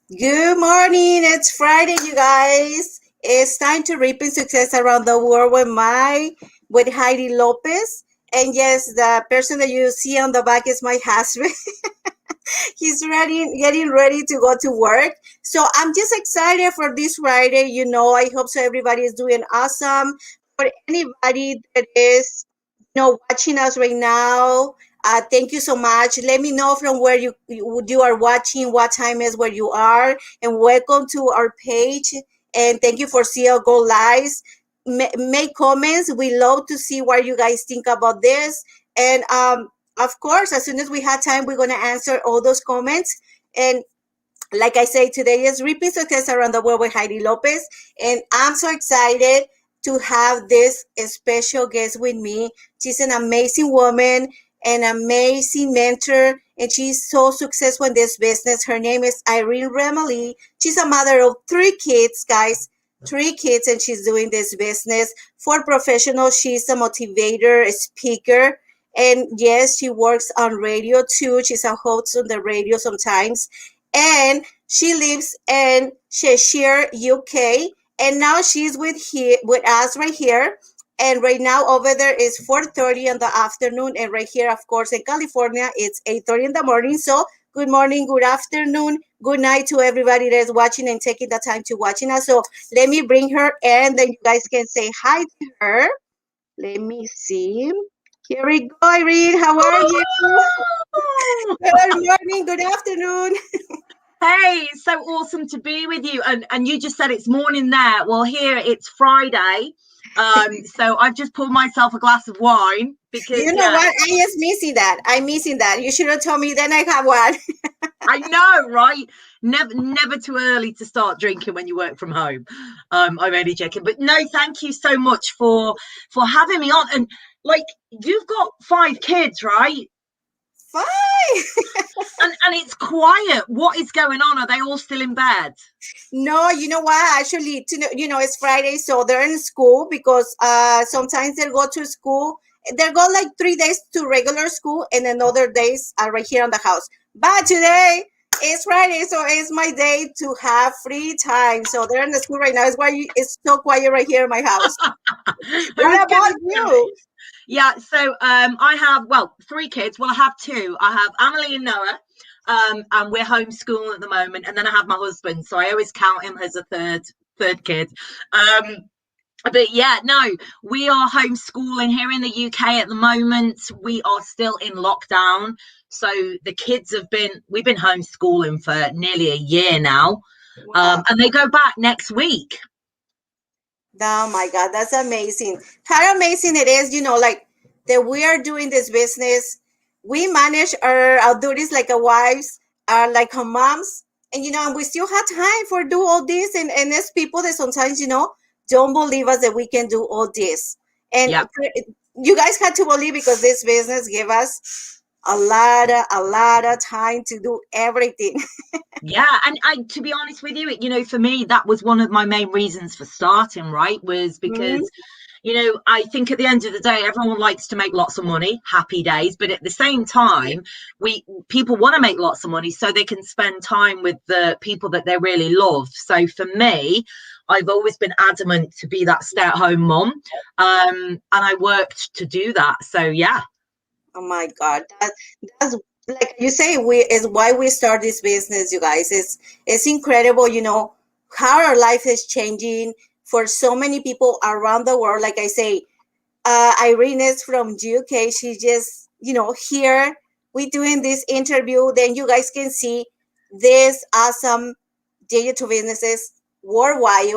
Good morning. It's Friday, you guys. It's time to reap in success around the world with Heidi Lopez. And yes, the person that you see on the back is my husband. He's getting ready to go to work. So I'm just excited for this Friday. I hope so everybody is doing awesome. For anybody that is, watching us right now, thank you so much. Let me know from where you are watching, what time is where you are, and welcome to our page. And thank you for seeing Go Lives. Make comments. We love to see what you guys think about this. And of course, as soon as we have time, we're going to answer all those comments. And like I say, today is Repeat Success Around the World with Heidi Lopez. And I'm so excited to have this special guest with me. She's an amazing woman, an amazing mentor, and she's so successful in this business. Her name is Irene Remelie. She's a mother of 3 kids, guys. 3 kids, and she's doing this business for professionals. She's a motivator, a speaker, and yes, she works on radio too. She's a host on the radio sometimes. And she lives in Cheshire, UK. And now she's with us right here. And right now over there is 4:30 in the afternoon. And right here, of course, in California, it's 8:30 in the morning. So good morning, good afternoon, good night to everybody that is watching and taking the time to watching us. So let me bring her in, then you guys can say hi to her. Let me see. Here we go, Irene. How are you? Good morning, good afternoon. Hey, it's so awesome to be with you. And you just said it's morning there. Well, here it's Friday. So I've just poured myself a glass of wine because you know what? I just missing that. I'm missing that. You should have told me then I have one. I know, right? Never too early to start drinking when you work from home. I'm only joking. But no, thank you so much for having me on. And like you've got 5 kids, right? 5. and it's quiet. What is going on? Are they all still in bed? No, you know what? Actually, it's Friday, so they're in school because sometimes they go to school. They go like 3 days to regular school, and then other days are right here on the house. But today it's Friday, so it's my day to have free time. So they're in the school right now. It's why it's so quiet right here in my house. What about you? Yeah, so I have 3 kids. Well, I have 2. I have Emily and Noah, and we're homeschooling at the moment. And then I have my husband, so I always count him as a third kid. But yeah, no, we are homeschooling here in the UK at the moment. We are still in lockdown, so the kids we've been homeschooling for nearly a year now. Wow. And they go back next week. Oh my God, that's amazing. How amazing it is, like that we are doing this business. We manage our duties like our wives, like our moms, and and we still have time for do all this. And there's people that sometimes, don't believe us that we can do all this. And you guys had to believe because this business gave us a lot of time to do everything. Yeah, and to be honest with you, for me, that was one of my main reasons for starting, right? Was because, I think at the end of the day, everyone likes to make lots of money, happy days, but at the same time, people want to make lots of money so they can spend time with the people that they really love. So for me, I've always been adamant to be that stay-at-home mom, and I worked to do that. So yeah. Oh my God, that's like you say, is why we start this business, you guys. It's incredible, how our life is changing for so many people around the world. Like I say, Irene is from UK. She just, here we doing this interview. Then you guys can see this awesome digital businesses worldwide.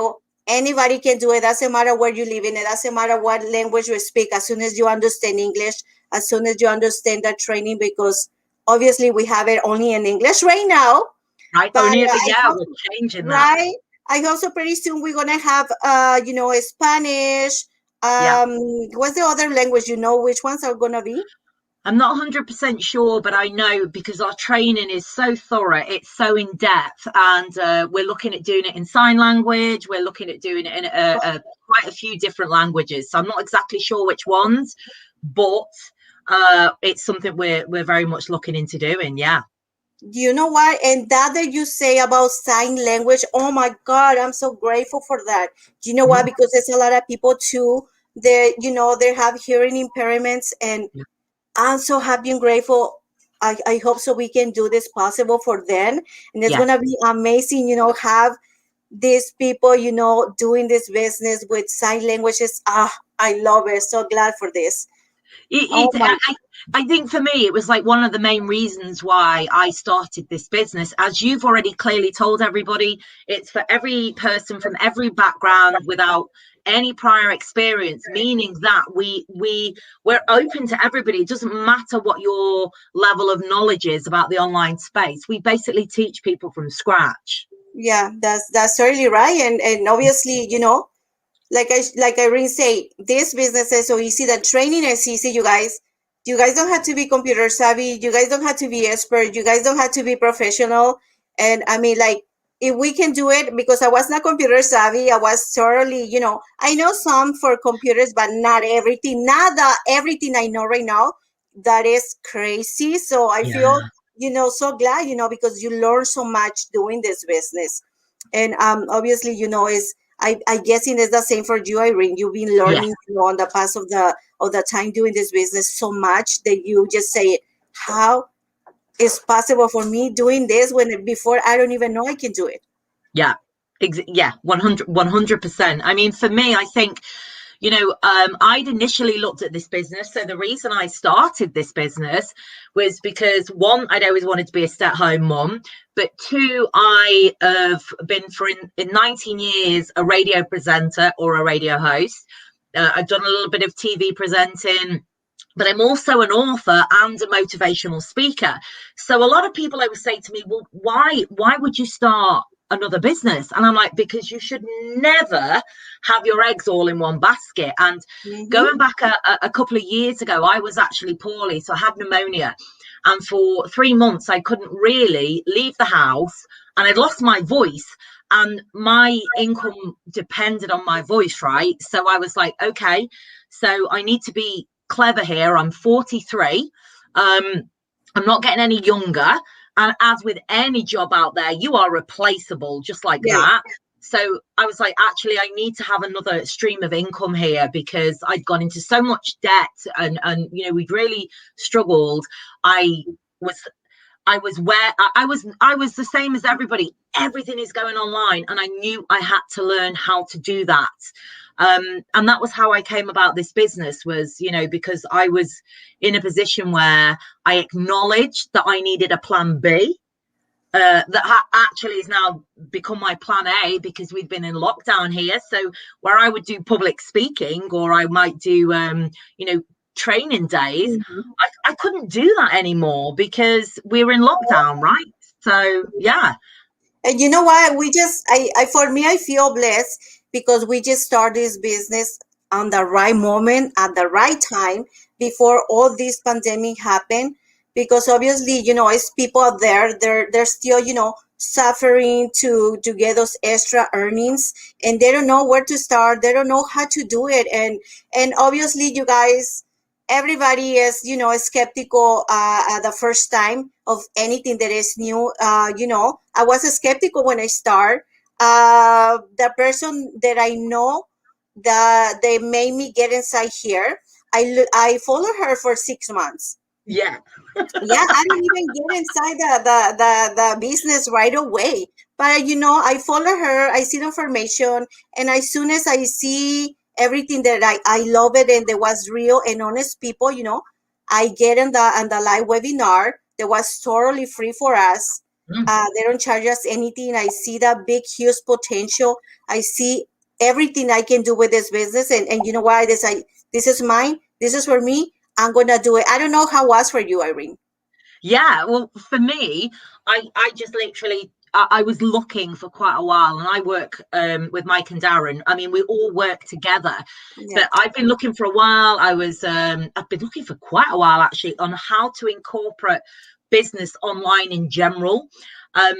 Anybody can do it. Doesn't matter where you live in. It doesn't matter what language you speak. As soon as you understand English, as soon as you understand that training, because obviously we have it only in English right now. Right. But, we're changing that. Right. I also pretty soon we're gonna have Spanish. What's the other language? Which ones are gonna be? I'm not 100% sure, but I know because our training is so thorough, it's so in depth, and we're looking at doing it in sign language. We're looking at doing it in quite a few different languages. So I'm not exactly sure which ones, but it's something we're very much looking into doing. Yeah. You know what? And that you say about sign language, oh my God, I'm so grateful for that. You know what? Mhm. Because there's a lot of people too, they have hearing impairments, and I'm so happy and grateful. I hope so we can do this possible for them. And it's Yeah. gonna be amazing, have these people, doing this business with sign languages. I love it. So glad for this. Oh It, my. I think for me, it was like one of the main reasons why I started this business. As you've already clearly told everybody, it's for every person from every background without any prior experience, meaning that we're open to everybody. It doesn't matter what your level of knowledge is about the online space. We basically teach people from scratch. Yeah, that's certainly right. And obviously, like Irene say, this business is so easy. The training is easy, you guys. You guys don't have to be computer savvy. You guys don't have to be expert. You guys don't have to be professional. And I mean, like, if we can do it, because I was not computer savvy, I was thoroughly, I know some for computers, but not everything. Not the everything I know right now. That is crazy. So I feel, Yeah. so glad, because you learn so much doing this business. And obviously, is I guessing it's the same for you, Irene. You've been Yeah. learning, on the past of the time doing this business so much that you just say, how is possible for me doing this when before I don't even know I can do it? Yeah. Yeah, 100%. I mean, for me, I think, I'd initially looked at this business. So the reason I started this business was because one, I'd always wanted to be a stay-at-home mum, but two, I have been in 19 years a radio presenter or a radio host. I've done a little bit of TV presenting, but I'm also an author and a motivational speaker. So a lot of people always say to me, well, why would you start another business? And I'm like, because you should never have your eggs all in one basket. And Mm-hmm. going back a couple of years ago, I was actually poorly. So I had pneumonia. And for 3 months, I couldn't really leave the house and I'd lost my voice. And my income depended on my voice, right? So I was like, okay, so I need to be clever here. I'm 43. I'm not getting any younger. And as with any job out there, you are replaceable just like Yeah. that. So I was like, actually, I need to have another stream of income here because I'd gone into so much debt and we'd really struggled. I was I was the same as everybody. Everything is going online, and I knew I had to learn how to do that. And that was how I came about this business was, because I was in a position where I acknowledged that I needed a plan B. That actually has now become my plan A because we've been in lockdown here. So where I would do public speaking or I might do, training days, Mhm. I couldn't do that anymore because we were in lockdown, right? So yeah. And you know what? For me, I feel blessed because we just started this business on the right moment at the right time before all this pandemic happened. Because obviously, it's people out there, they're still, suffering to get those extra earnings, and they don't know where to start. They don't know how to do it. And obviously, you guys, everybody is, skeptical at the first time of anything that is new. I was skeptical when I start. The person that I know that they made me get inside here, I followed her for 6 months. Yeah. Yeah, I didn't even get inside the business right away. But I follow her, I see the information, and as soon as I see everything that I love it and there was real and honest people, I get in the live webinar that was totally free for us. Mm. They don't charge us anything. I see that big, huge potential. I see everything I can do with this business, and you know what? This is mine. This is for me. I'm gonna do it. I don't know how it was for you, Irene. Yeah, well, for me, I just literally I was looking for quite a while, and I work with Mike and Darren. I mean, we all work together, Yeah. but I've been looking for a while. I've been looking for quite a while actually on how to incorporate business online in general. And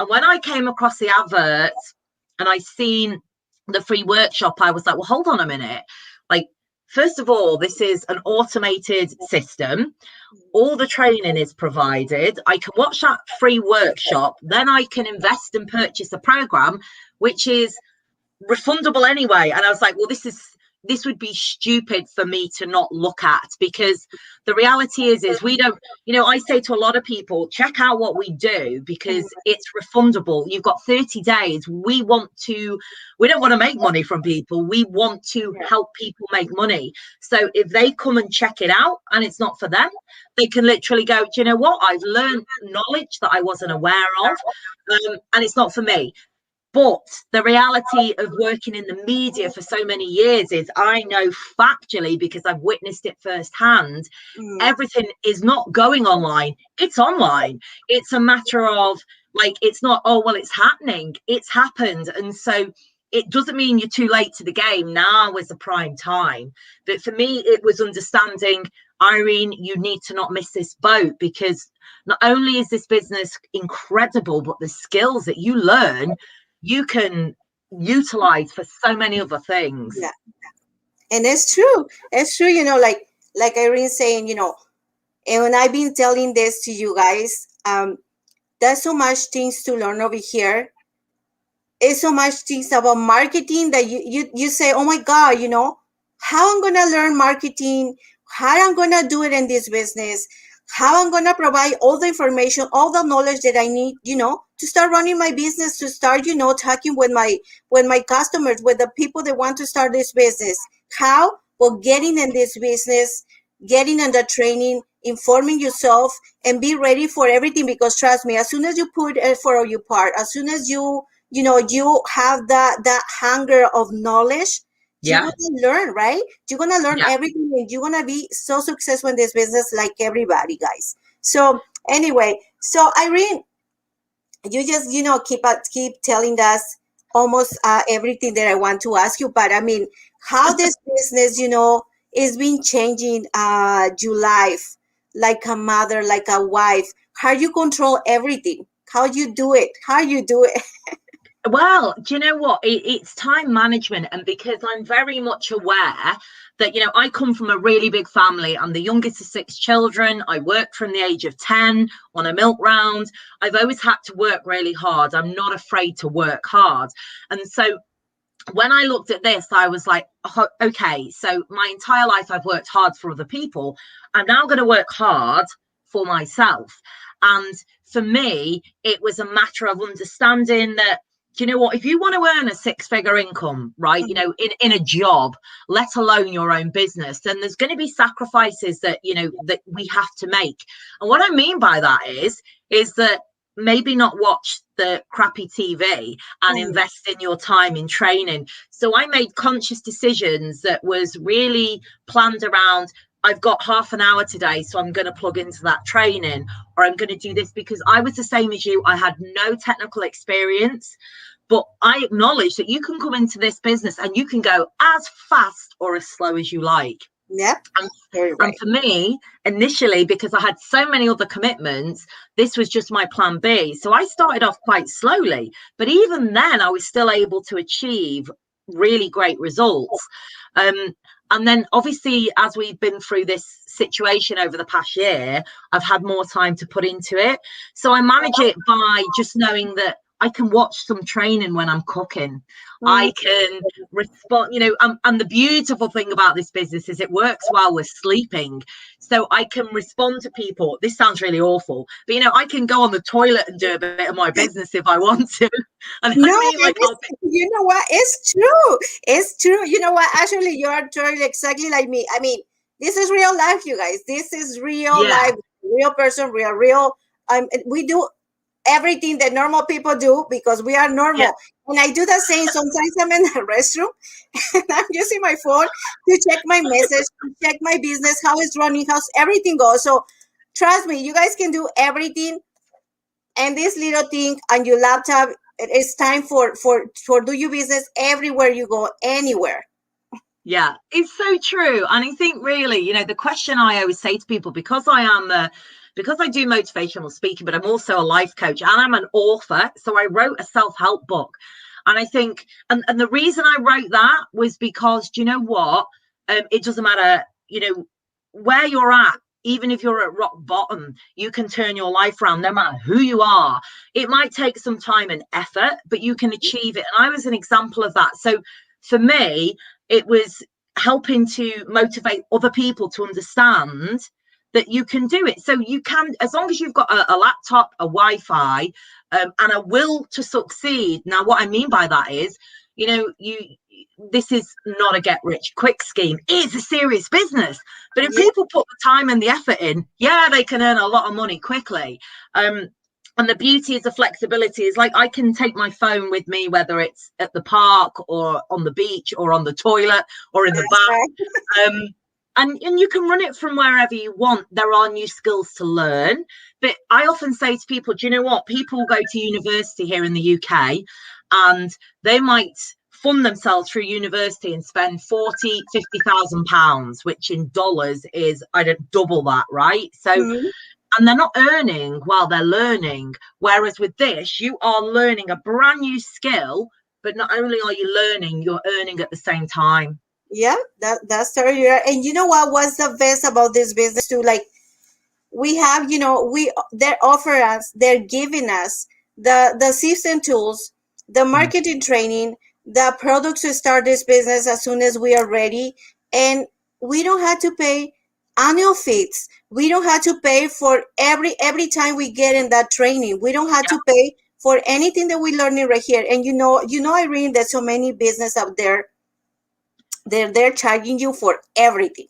when I came across the adverts and I seen the free workshop, I was like, well, hold on a minute, like first of all, this is an automated system. All the training is provided. I can watch that free workshop. Then I can invest and purchase a program, which is refundable anyway. And I was like, well, this would be stupid for me to not look at, because the reality is we don't, I say to a lot of people, check out what we do because it's refundable. You've got 30 days. We don't want to make money from people. We want to help people make money. So if they come and check it out and it's not for them, they can literally go, do you know what? I've learned knowledge that I wasn't aware of, and it's not for me. But the reality of working in the media for so many years is I know factually, because I've witnessed it firsthand, everything is not going online. It's online. It's a matter of, like, it's not, oh, well, it's happening. It's happened. And so it doesn't mean you're too late to the game. Now is the prime time. But for me, it was understanding, Irene, you need to not miss this boat, because not only is this business incredible, but the skills that you learn, you can utilize for so many other things. Yeah. And it's true. It's true, like Irene saying, and when I've been telling this to you guys, there's so much things to learn over here. It's so much things about marketing that you say, oh my God, how I'm going to learn marketing, how I'm going to do it in this business, how I'm going to provide all the information, all the knowledge that I need, to start running my business, to start, talking with my customers, with the people that want to start this business. How? Well, getting in this business, getting in the training, informing yourself, and be ready for everything. Because trust me, as soon as you put effort on your part, as soon as you have that hunger of knowledge, you're going to learn, right? You're going to learn everything, and you're going to be so successful in this business like everybody, guys. So anyway, so Irene, you just, keep telling us almost everything that I want to ask you. But I mean, how this business, is been changing your life, like a mother, like a wife. How you control everything? How you do it? How you do it? Well, do you know what? It's time management. And because I'm very much aware that, I come from a really big family. I'm the youngest of 6 children. I worked from the age of 10 on a milk round. I've always had to work really hard. I'm not afraid to work hard. And so when I looked at this, I was like, oh, okay, so my entire life I've worked hard for other people. I'm now going to work hard for myself. And for me, it was a matter of understanding that, do you know what, if you want to earn a 6-figure income, right, in a job, let alone your own business, then there's going to be sacrifices that, that we have to make. And what I mean by that is that maybe not watch the crappy TV and invest in your time in training. So I made conscious decisions that was really planned around, I've got half an hour today, so I'm going to plug into that training, or I'm going to do this, because I was the same as you. I had no technical experience, but I acknowledge that you can come into this business and you can go as fast or as slow as you like. Yep. And for me, initially, because I had so many other commitments, this was just my plan B. So I started off quite slowly, but even then I was still able to achieve really great results. And then obviously, as we've been through this situation over the past year, I've had more time to put into it. So I manage it by just knowing that I can watch some training when I'm cooking. I can respond, and the beautiful thing about this business is it works while we're sleeping. So I can respond to people. This sounds really awful, but I can go on the toilet and do a bit of my business if I want to. And no, you know what? It's true. It's true. You know what? Actually, you are totally exactly like me. I mean, this is real life, you guys. This is real life, real person, real. We do everything that normal people do because we are normal. And I do the same. Sometimes I'm in the restroom and I'm using my phone to check my message, to check my business, how it's running, how everything goes. So trust me, you guys can do everything. And this little thing on your laptop, it's time for do your business everywhere you go, anywhere. Yeah, it's so true. And I think really, the question I always say to people, because I do motivational speaking, but I'm also a life coach and I'm an author. So I wrote a self-help book. And I think, and the reason I wrote that was because, do you know what? it doesn't matter, where you're at. Even if you're at rock bottom, you can turn your life around no matter who you are. It might take some time and effort, but you can achieve it. And I was an example of that. So for me, it was helping to motivate other people to understand that you can do it. So you can, as long as you've got a laptop, a Wi-Fi, and a will to succeed. Now, what I mean by that is, this is not a get rich quick scheme. It's a serious business. But if people put the time and the effort in, they can earn a lot of money quickly. And the beauty is the flexibility is like, I can take my phone with me, whether it's at the park or on the beach or on the toilet or in the bath. And you can run it from wherever you want. There are new skills to learn. But I often say to people, do you know what? People go to university here in the UK and they might fund themselves through university and spend £50,000, which in dollars is, I don't double that, right? So, and they're not earning while they're learning. Whereas with this, you are learning a brand new skill, but not only are you learning, you're earning at the same time. Yeah, that's totally right. And you know what was the best about this business too? Like, we have, they're giving us the system tools, the marketing training, the products to start this business as soon as we are ready. And we don't have to pay annual fees. We don't have to pay for every time we get in that training. We don't have to pay for anything that we're learning right here. And Irene, there's so many business out there. They're charging you for everything.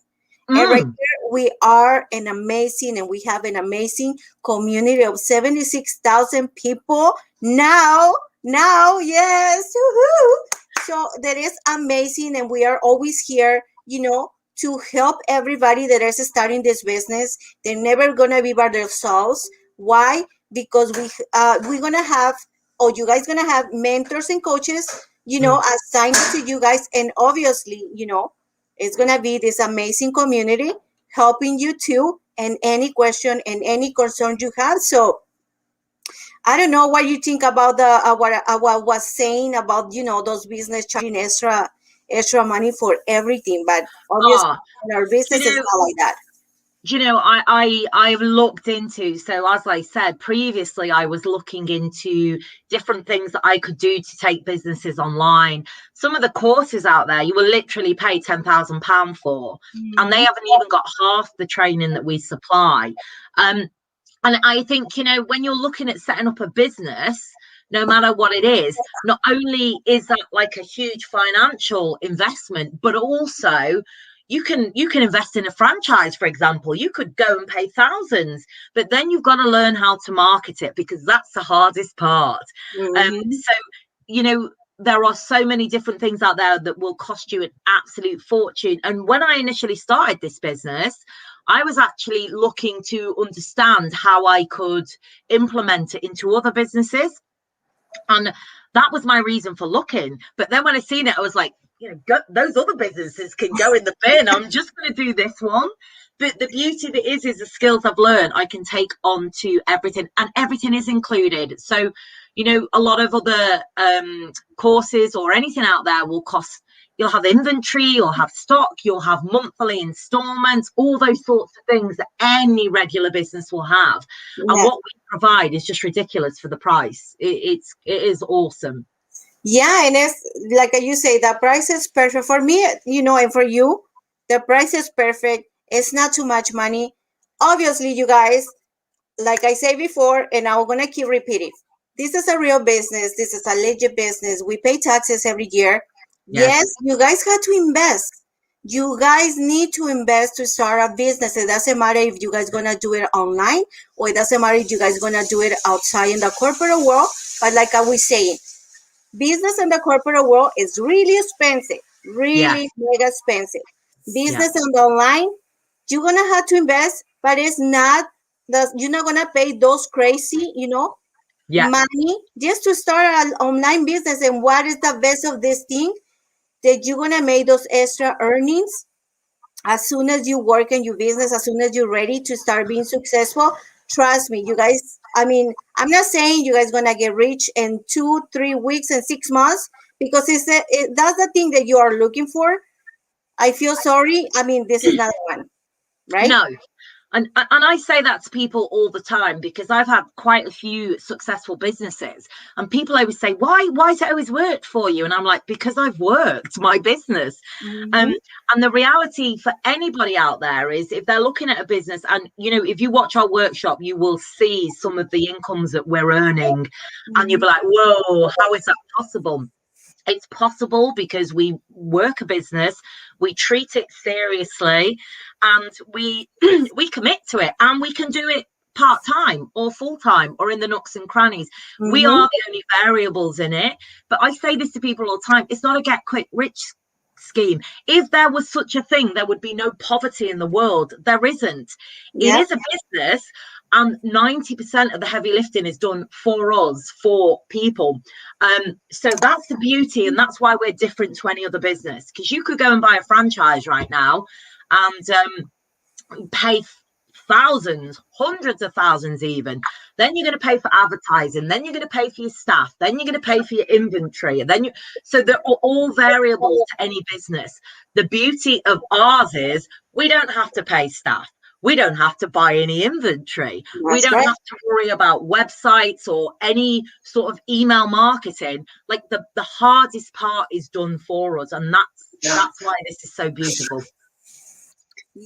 And right here we are we have an amazing community of 76,000 people now, yes. Woo-hoo. So that is amazing. And we are always here, to help everybody that is starting this business. They're never going to be by themselves. Why? Because we're going to have, you guys going to have mentors and coaches, assigned to you guys. And obviously, it's going to be this amazing community helping you too. And any question and any concern you have. So I don't know what you think about what I was saying about, those business charging extra money for everything. But obviously our business is not like that. I've looked into, so as I said previously, I was looking into different things that I could do to take businesses online. Some of the courses out there, you will literally pay £10,000 for, and they haven't even got half the training that we supply. And I think, when you're looking at setting up a business, no matter what it is, not only is that like a huge financial investment, but also you can invest in a franchise, for example. You could go and pay thousands, but then you've got to learn how to market it, because that's the hardest part. So, there are so many different things out there that will cost you an absolute fortune. And when I initially started this business, I was actually looking to understand how I could implement it into other businesses. And that was my reason for looking. But then when I seen it, I was like, those other businesses can go in the bin. I'm just going to do this one. But the beauty that is the skills I've learned, I can take on to everything, and everything is included. So, a lot of other courses or anything out there will cost. You'll have inventory, you'll have stock, you'll have monthly installments, all those sorts of things that any regular business will have. And what we provide is just ridiculous for the price. It is awesome. Yeah, and it's like you say, the price is perfect for me, and for you, the price is perfect. It's not too much money. Obviously, you guys, like I said before, and I'm going to keep repeating, this is a real business. This is a legit business. We pay taxes every year. Yes, you guys have to invest. You guys need to invest to start a business. It doesn't matter if you guys going to do it online, or it doesn't matter if you guys going to do it outside in the corporate world. But like I was saying, business in the corporate world is really expensive, really mega expensive. Business on the online, you're going to have to invest, but it's not you're not going to pay those crazy, money just to start an online business. And what is the best of this thing? That you're going to make those extra earnings as soon as you work in your business, as soon as you're ready to start being successful. Trust me, you guys. I mean, I'm not saying you guys going to get rich in 2-3 weeks and 6 months, because that's the thing that you are looking for. I feel sorry. I mean, this is not one, right? No. And I say that to people all the time because I've had quite a few successful businesses, and people always say, why has it always worked for you? And I'm like, because I've worked my business. Mm-hmm. And the reality for anybody out there is, if they're looking at a business, and if you watch our workshop, you will see some of the incomes that we're earning, and you'll be like, whoa, how is that possible? It's possible because we work a business, we treat it seriously, and we we commit to it, and we can do it part-time or full-time or in the nooks and crannies. We Mm-hmm. are the only variables in it. But I say this to people all the time, it's not a get quick rich scheme. If there was such a thing, there would be no poverty in the world. There isn't. It Yeah. is a business, and 90% of the heavy lifting is done for us, for people. So that's the beauty, and that's why we're different to any other business, because you could go and buy a franchise right now and pay thousands, hundreds of thousands even. Then you're going to pay for advertising, then you're going to pay for your staff, then you're going to pay for your inventory, and then so they're all variables to any business. The beauty of ours is we don't have to pay staff, we don't have to buy any inventory, we That's don't right. have to worry about websites or any sort of email marketing. Like the hardest part is done for us, and that's why this is so beautiful.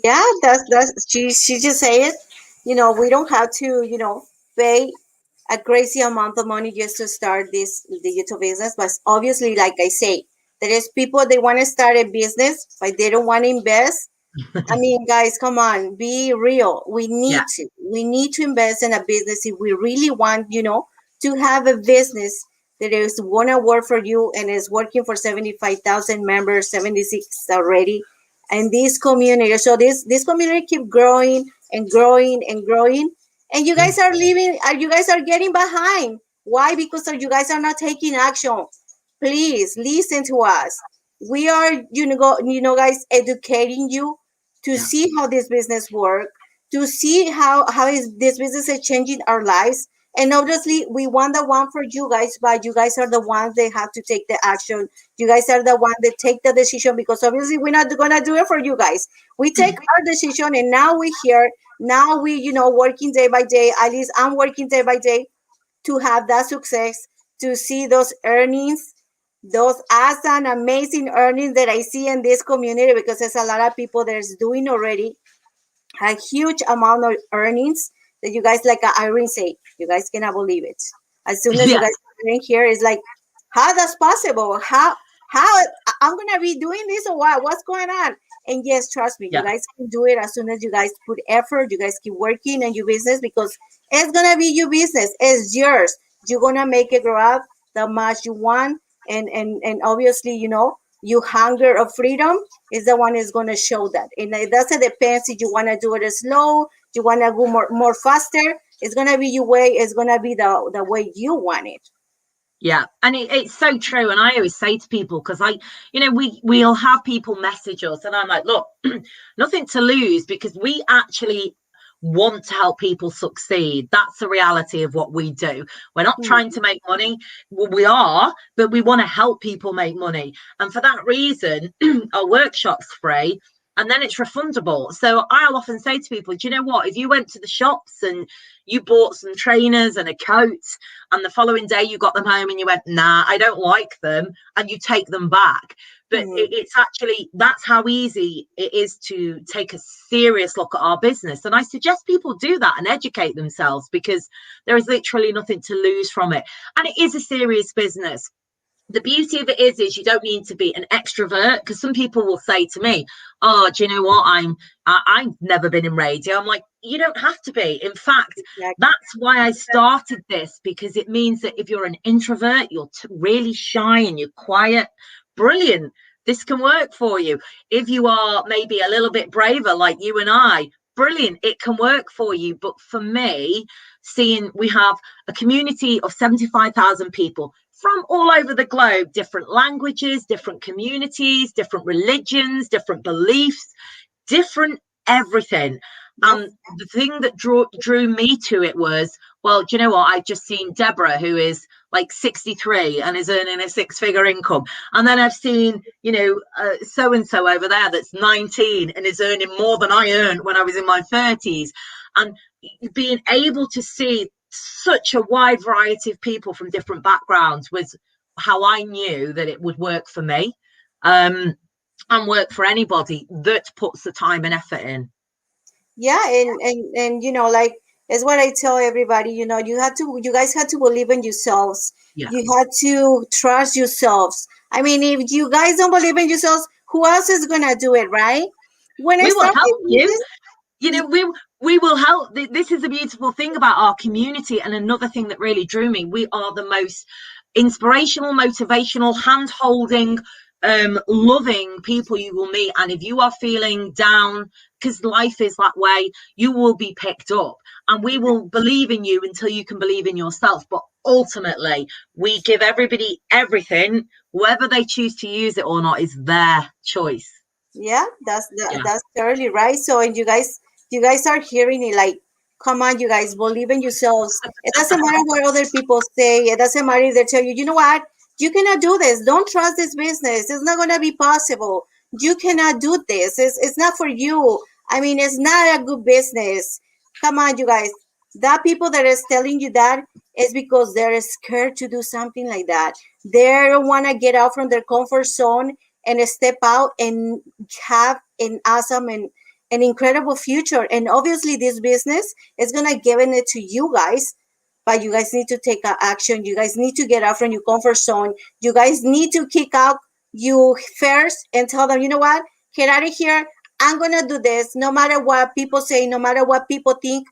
Yeah, that's she just said it. We don't have to, pay a crazy amount of money just to start the YouTube business. But obviously, like I say, there is people they want to start a business, but they don't want to invest. I mean, guys, come on, be real. We Yeah, need to. We need to invest in a business if we really want, to have a business that is gonna work for you and is working for 75,000 members, 76 already, and this community. So this community keep growing and growing and growing, and you guys are leaving. You guys are getting behind. Why? Because you guys are not taking action. Please listen to us. We are, guys, educating you to yeah, see how this business work, to see how is this business is changing our lives. And obviously, we want the one for you guys, but you guys are the ones that have to take the action. You guys are the one that take the decision, because obviously we're not gonna do it for you guys. We take our decision, and now we're here. Now we, working day by day. At least I'm working day by day to have that success, to see those earnings, those awesome, amazing earnings that I see in this community, because there's a lot of people that's doing already a huge amount of earnings that you guys, like Irene say, you guys cannot believe it. As soon as you yeah, guys are in here, it's like, how that's possible? How I'm gonna be doing this, or what? What's going on? And yes, trust me, you yeah. guys can do it as soon as you guys put effort. You guys keep working on your business, because it's gonna be your business. It's yours. You're gonna make it grow up the much you want, and obviously, your hunger of freedom is the one is going to show that. And it doesn't depend if you want to do it slow, you want to go more faster. It's going to be your way. It's going to be the way you want it. Yeah, and it's so true. And I always say to people, because we'll have people message us, and I'm like, look, nothing to lose, because we actually want to help people succeed. That's the reality of what we do. We're not trying to make money. Well, we are, but we want to help people make money. And for that reason, our workshop's free. And then it's refundable. So I'll often say to people, do you know what? If you went to the shops and you bought some trainers and a coat, and the following day you got them home and you went, nah, I don't like them, and you take them back. But it's actually, that's how easy it is to take a serious look at our business. And I suggest people do that and educate themselves, because there is literally nothing to lose from it. And it is a serious business. The beauty of it is you don't need to be an extrovert, because some people will say to me, oh, do you know what, I've never been in radio. I'm like, you don't have to be. In fact, that's why I started this, because it means that if you're an introvert, you're really shy and you're quiet, brilliant, this can work for you. If you are maybe a little bit braver, like you and I, brilliant, it can work for you. But for me, seeing we have a community of 75,000 people from all over the globe, different languages, different communities, different religions, different beliefs, different everything. The thing that drew me to it was, well, do you know what? I've just seen Deborah, who is like 63 and is earning a 6-figure income. And then I've seen, so and so over there that's 19 and is earning more than I earned when I was in my 30s. And being able to see such a wide variety of people from different backgrounds was how I knew that it would work for me, and work for anybody that puts the time and effort in. Yeah, and like, it's what I tell everybody, you guys had to believe in yourselves. Yeah. You had to trust yourselves. I mean, if you guys don't believe in yourselves, who else is gonna do it, right? When I We will started help you. this, We will help. This is a beautiful thing about our community, and another thing that really drew me. We are the most inspirational, motivational, hand-holding, loving people you will meet. And if you are feeling down, because life is that way, you will be picked up, and we will believe in you until you can believe in yourself. But ultimately, we give everybody everything. Whether they choose to use it or not is their choice. yeah, that's totally right. So, and you guys are hearing it, like, come on, you guys, believe in yourselves. It doesn't matter what other people say. It doesn't matter if they tell you, you know what, you cannot do this. Don't trust this business. It's not gonna be possible. You cannot do this. It's not for you. I mean, it's not a good business. Come on, you guys. That people that is telling you that is because they're scared to do something like that. They don't want to get out from their comfort zone and step out and have an awesome and an incredible future. And obviously, this business is gonna give it to you guys, but you guys need to take action. You guys need to get out from your comfort zone. You guys need to kick out you first and tell them, you know what, get out of here. I'm gonna do this, no matter what people say, no matter what people think.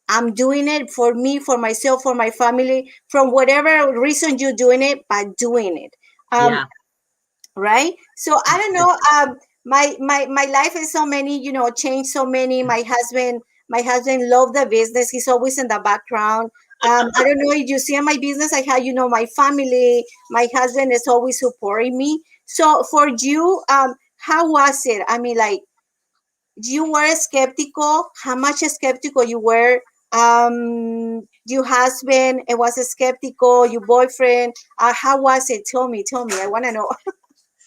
I'm doing it for me, for myself, for my family, from whatever reason you're doing it, but doing it. Yeah. Right, so I don't know, my life is so many, changed so many. My husband loved the business. He's always in the background. I don't know if you see in my business, I have, my family. My husband is always supporting me. So for you, how was it? I mean, like, you were skeptical. How much skeptical you were? Your husband, it was skeptical. Your boyfriend, how was it? Tell me, I want to know.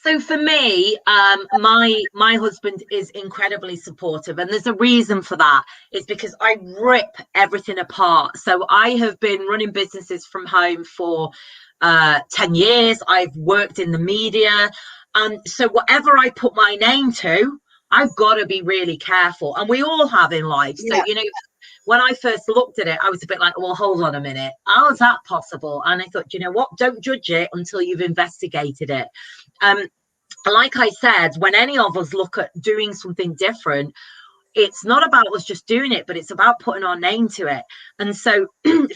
So for me, my husband is incredibly supportive, and there's a reason for that. It's because I rip everything apart. So I have been running businesses from home for 10 years. I've worked in the media, and so whatever I put my name to, I've got to be really careful, and we all have in life. So Yeah. when I first looked at it, I was a bit like, well, hold on a minute, how is that possible? And I thought, you know what, don't judge it until you've investigated it. Like I said, when any of us look at doing something different, it's not about us just doing it, but it's about putting our name to it. And so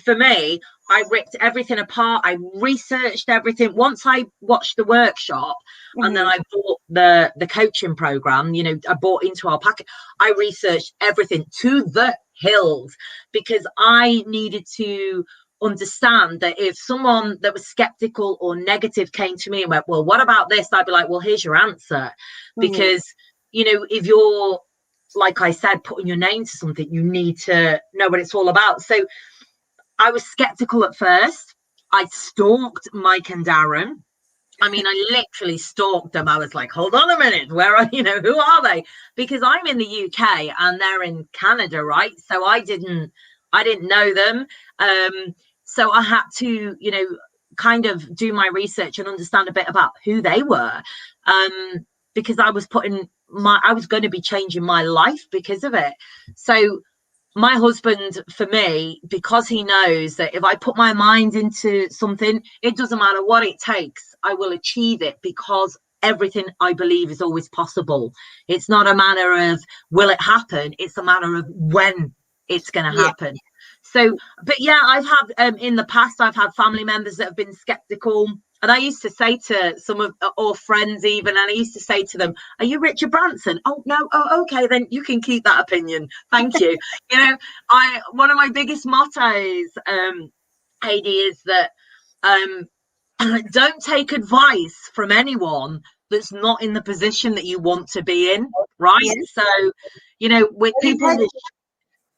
for me, I ripped everything apart. I researched everything. Once I watched the workshop, and then I bought the coaching program, I bought into our packet. I researched everything to the hills, because I needed to understand that if someone that was skeptical or negative came to me and went, well, what about this? I'd be like, well, here's your answer. Because, if you're, like I said, putting your name to something, you need to know what it's all about. So I was skeptical at first. I stalked Mike and Darren. I mean, I literally stalked them. I was like, hold on a minute, where are, who are they? Because I'm in the UK and they're in Canada, right? So I didn't know them. So I had to, kind of do my research and understand a bit about who they were. Because I was going to be changing my life because of it. So my husband, for me, because he knows that if I put my mind into something, it doesn't matter what it takes, I will achieve it, because everything I believe is always possible. It's not a matter of will it happen, it's a matter of when it's going to happen. So, but yeah, I've had in the past, I've had family members that have been skeptical. And I used to say to some of or friends even, and I used to say to them, are you Richard Branson? Oh, no. Oh, okay, then you can keep that opinion. Thank you. One of my biggest mottos, Heidi, is that don't take advice from anyone that's not in the position that you want to be in, right? Yeah. So, with people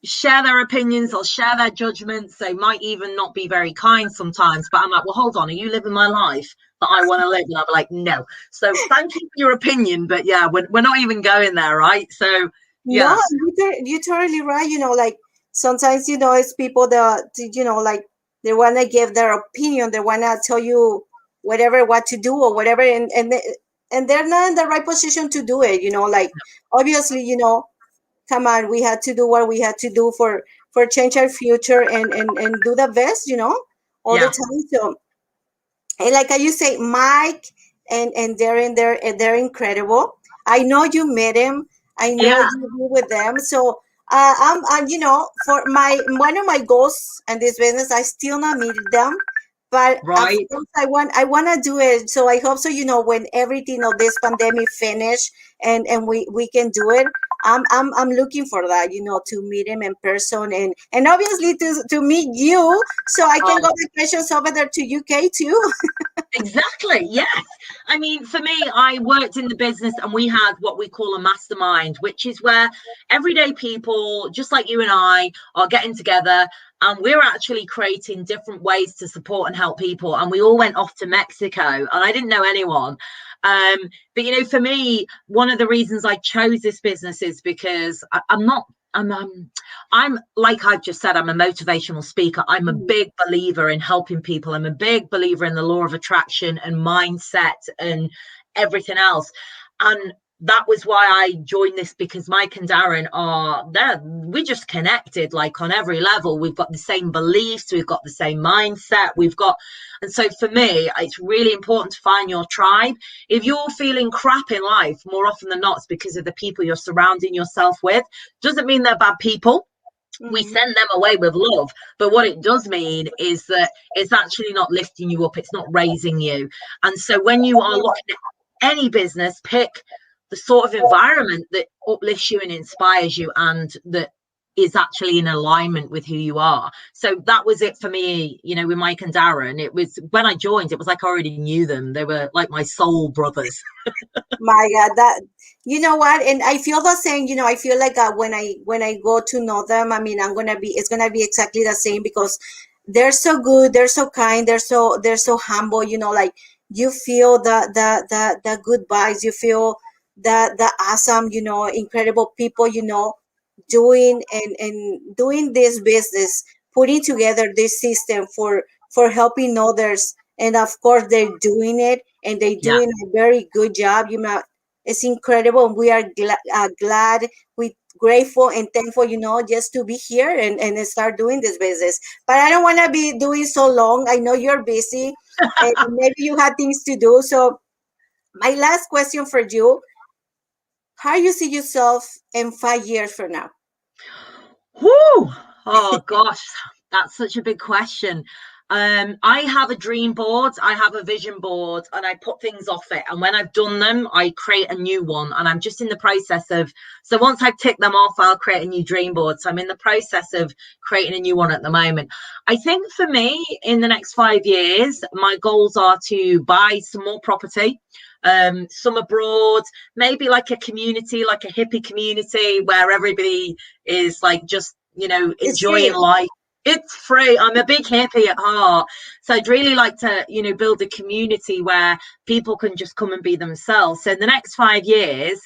share their opinions, they'll share their judgments, they might even not be very kind sometimes, but I'm like, well, hold on, are you living my life that I want to live? And I'll be like, no. So thank you for your opinion, but yeah, we're not even going there, right? So No, yeah, you're totally right. Like sometimes, it's people that, like they want to give their opinion. They want to tell you whatever, what to do or whatever. And they're not in the right position to do it. Like obviously, come on, we had to do what we had to do for change our future and do the best, all the yeah, time. So, and like you say, Mike and they're incredible. I know you met him. I know yeah, you were with them. So I'm for my one of my goals in this business, I still not meet them, but of right. course I want to do it. So I hope so. When everything of this pandemic finish and we can do it. I'm looking for that, to meet him in person and obviously to meet you, so I can go Oh, vacations over there to UK too. exactly. Yes. I mean, for me, I worked in the business and we had what we call a mastermind, which is where everyday people, just like you and I, are getting together and we're actually creating different ways to support and help people. And we all went off to Mexico and I didn't know anyone. But for me, one of the reasons I chose this business is because I'm not. I'm like I've just said, I'm a motivational speaker. I'm a big believer in helping people. I'm a big believer in the law of attraction and mindset and everything else. And that was why I joined this, because Mike and Darren are there. We just connected like on every level. We've got the same beliefs, we've got the same mindset, and so for me, it's really important to find your tribe. If you're feeling crap in life, more often than not, it's because of the people you're surrounding yourself with. Doesn't mean they're bad people, we Mhm. send them away with love, but what it does mean is that it's actually not lifting you up, it's not raising you. And so when you are looking at any business, pick the sort of environment that uplifts you and inspires you and that is actually in alignment with who you are. So that was it for me, with Mike and Darren. It was, when I joined, it was like I already knew them. They were like my soul brothers. My God, that you know what, and I feel the same. I feel like when I go to know them, I mean, it's gonna be exactly the same because they're so good, they're so kind, they're so humble. Like you feel the good vibes, you feel the awesome, incredible people, doing and doing this business, putting together this system for helping others, and of course they're doing it and they're Yeah, doing a very good job. It's incredible. We are glad, we grateful and thankful, just to be here and start doing this business. But I don't want to be doing so long. I know you're busy and maybe you had things to do. So my last question for you: how you see yourself in 5 years from now? whoo, oh gosh, that's such a big question. I have a dream board, I have a vision board, and I put things off it. And when I've done them, I create a new one. And I'm just in the process of, so once I've ticked them off, I'll create a new dream board. So I'm in the process of creating a new one at the moment. I think for me, in the next 5 years, my goals are to buy some more property, some abroad, maybe like a community, like a hippie community where everybody is like just It's enjoying free. life. It's free. I'm a big hippie at heart, so I'd really like to build a community where people can just come and be themselves. So in the next 5 years,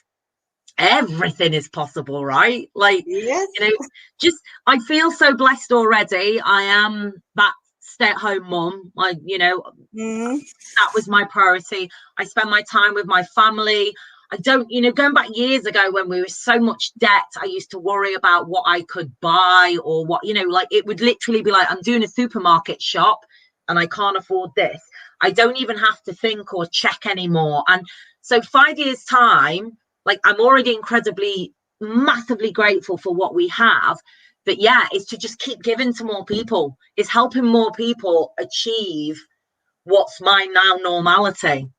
everything is possible, right? Like, Yes. you know just, I feel so blessed already. I am that stay-at-home mum. Mhm. That was my priority. I spend my time with my family. I don't, going back years ago when we were so much debt, I used to worry about what I could buy or what, like it would literally be like, I'm doing a supermarket shop and I can't afford this. I don't even have to think or check anymore. And so 5 years time, like I'm already incredibly, massively grateful for what we have. But yeah, it's to just keep giving to more people, is helping more people achieve what's my now normality.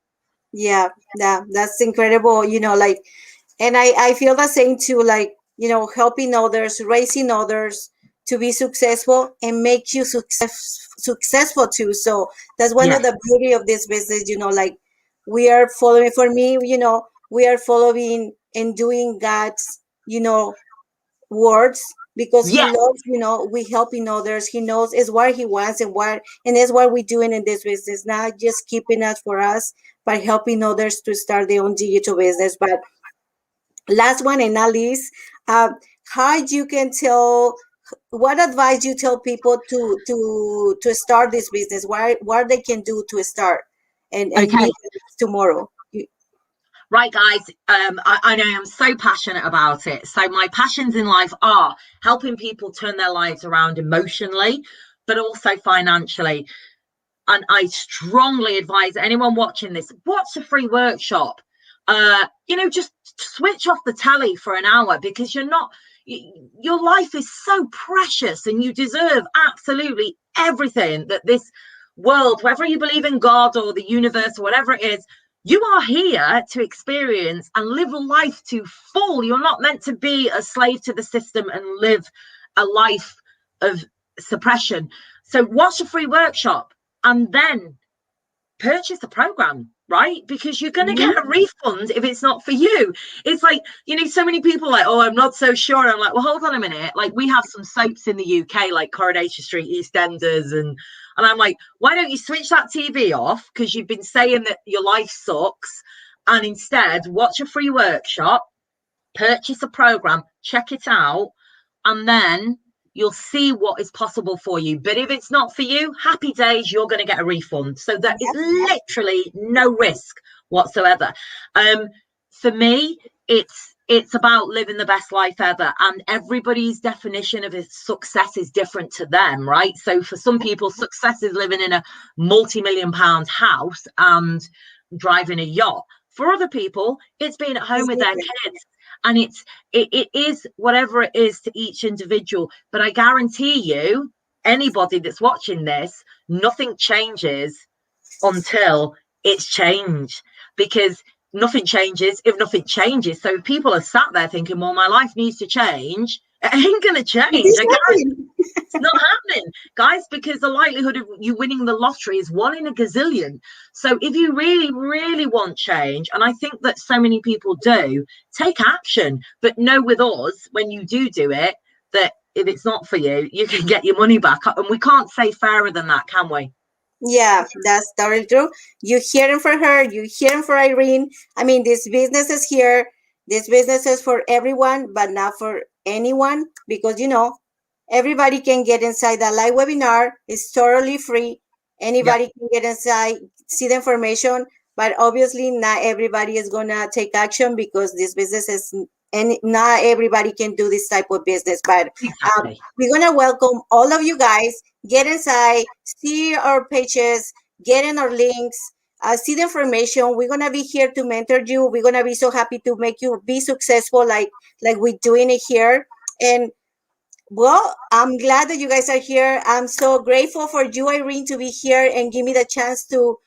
Yeah, yeah, that's incredible. Like, and I feel the same too. Like, helping others, raising others to be successful and make you successful too. So that's one of Yes, the beauty of this business. Like we are following. For me, we are following and doing God's, words. because he Yes. loves, we helping others. He knows is what he wants and is what we're doing in this business, not just keeping us for us, but helping others to start their own digital business. But last one and not least, uh, how you can tell, what advice you tell people to start this business, what they can do to start and Okay. meet tomorrow. Right, guys, I know I'm so passionate about it. So my passions in life are helping people turn their lives around emotionally, but also financially. And I strongly advise anyone watching this, watch a free workshop. Just switch off the telly for an hour, because your life is so precious and you deserve absolutely everything that this world, whether you believe in God or the universe or whatever it is, you are here to experience and live a life to full. You're not meant to be a slave to the system and live a life of suppression. So watch a free workshop and then purchase the program, right? Because you're going to get a refund if it's not for you. It's like, so many people are like, oh, I'm not so sure. And I'm like, well, hold on a minute. Like, we have some soaps in the UK, like Coronation Street, EastEnders, and I'm like, why don't you switch that TV off? Because you've been saying that your life sucks, and instead watch a free workshop, purchase a program, check it out, and then you'll see what is possible for you. But if it's not for you, happy days, you're going to get a refund. So there is literally no risk whatsoever. For me, it's about living the best life ever, and everybody's definition of success is different to them, right? So for some people, success is living in a multi-million-pound house and driving a yacht. For other people, it's being at home with their kids. And it is whatever it is to each individual. But I guarantee you, anybody that's watching this, nothing changes until it's changed, because nothing changes if nothing changes. So if people are sat there thinking, well, my life needs to change, it ain't going to change. It's not happening, guys, because the likelihood of you winning the lottery is 1 in a gazillion. So if you really, really want change, and I think that so many people do, take action. But know with us, when you do it, that if it's not for you, you can get your money back. And we can't say fairer than that, can we? Yeah, that's totally true. You hearing for her, you hearing for Irene. I mean, this business is here. This business is for everyone, but not for anyone, because everybody can get inside that live webinar. It's totally free. Anybody can get inside, see the information, but obviously not everybody is gonna take action, because this business is, and not everybody can do this type of business. But we're gonna welcome all of you guys. Get inside, see our pages, get in our links, see the information. We're gonna be here to mentor you. We're gonna be so happy to make you be successful, like we're doing it here. And well, I'm glad that you guys are here. I'm so grateful for you, Irene, to be here and give me the chance to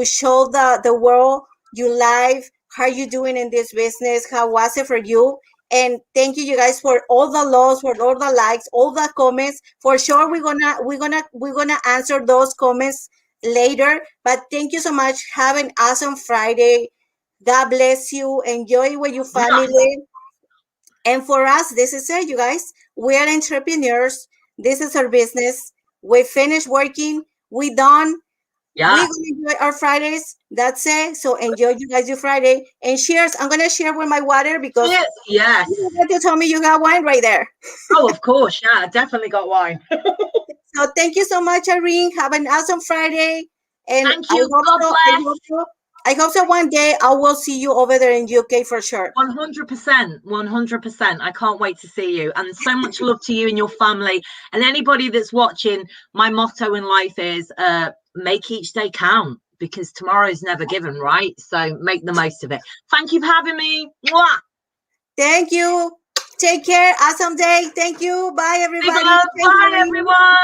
show the world your life, how you doing in this business, how was it for you. And thank you guys for all the loves, for all the likes, all the comments. For sure, we're gonna answer those comments later. But thank you so much. Have an awesome Friday. God bless you. Enjoy with your family. And for us, this is it, you guys. We are entrepreneurs. This is our business. We finished working. We done. Yeah. We're gonna enjoy our Fridays. That's it. So enjoy you guys your Friday. And cheers. I'm gonna share with my water, because yes. You told me you got wine right there. Oh, of course. Yeah, I definitely got wine. So thank you so much, Irene. Have an awesome Friday. And thank you. God bless. I hope so one day I will see you over there in UK for sure. 100%. 100%. I can't wait to see you. And so much love to you and your family. And anybody that's watching, my motto in life is make each day count, because tomorrow is never given, right? So make the most of it. Thank you for having me. Mwah! Thank you. Take care. Awesome day. Thank you. Bye, everybody. Bye, everyone.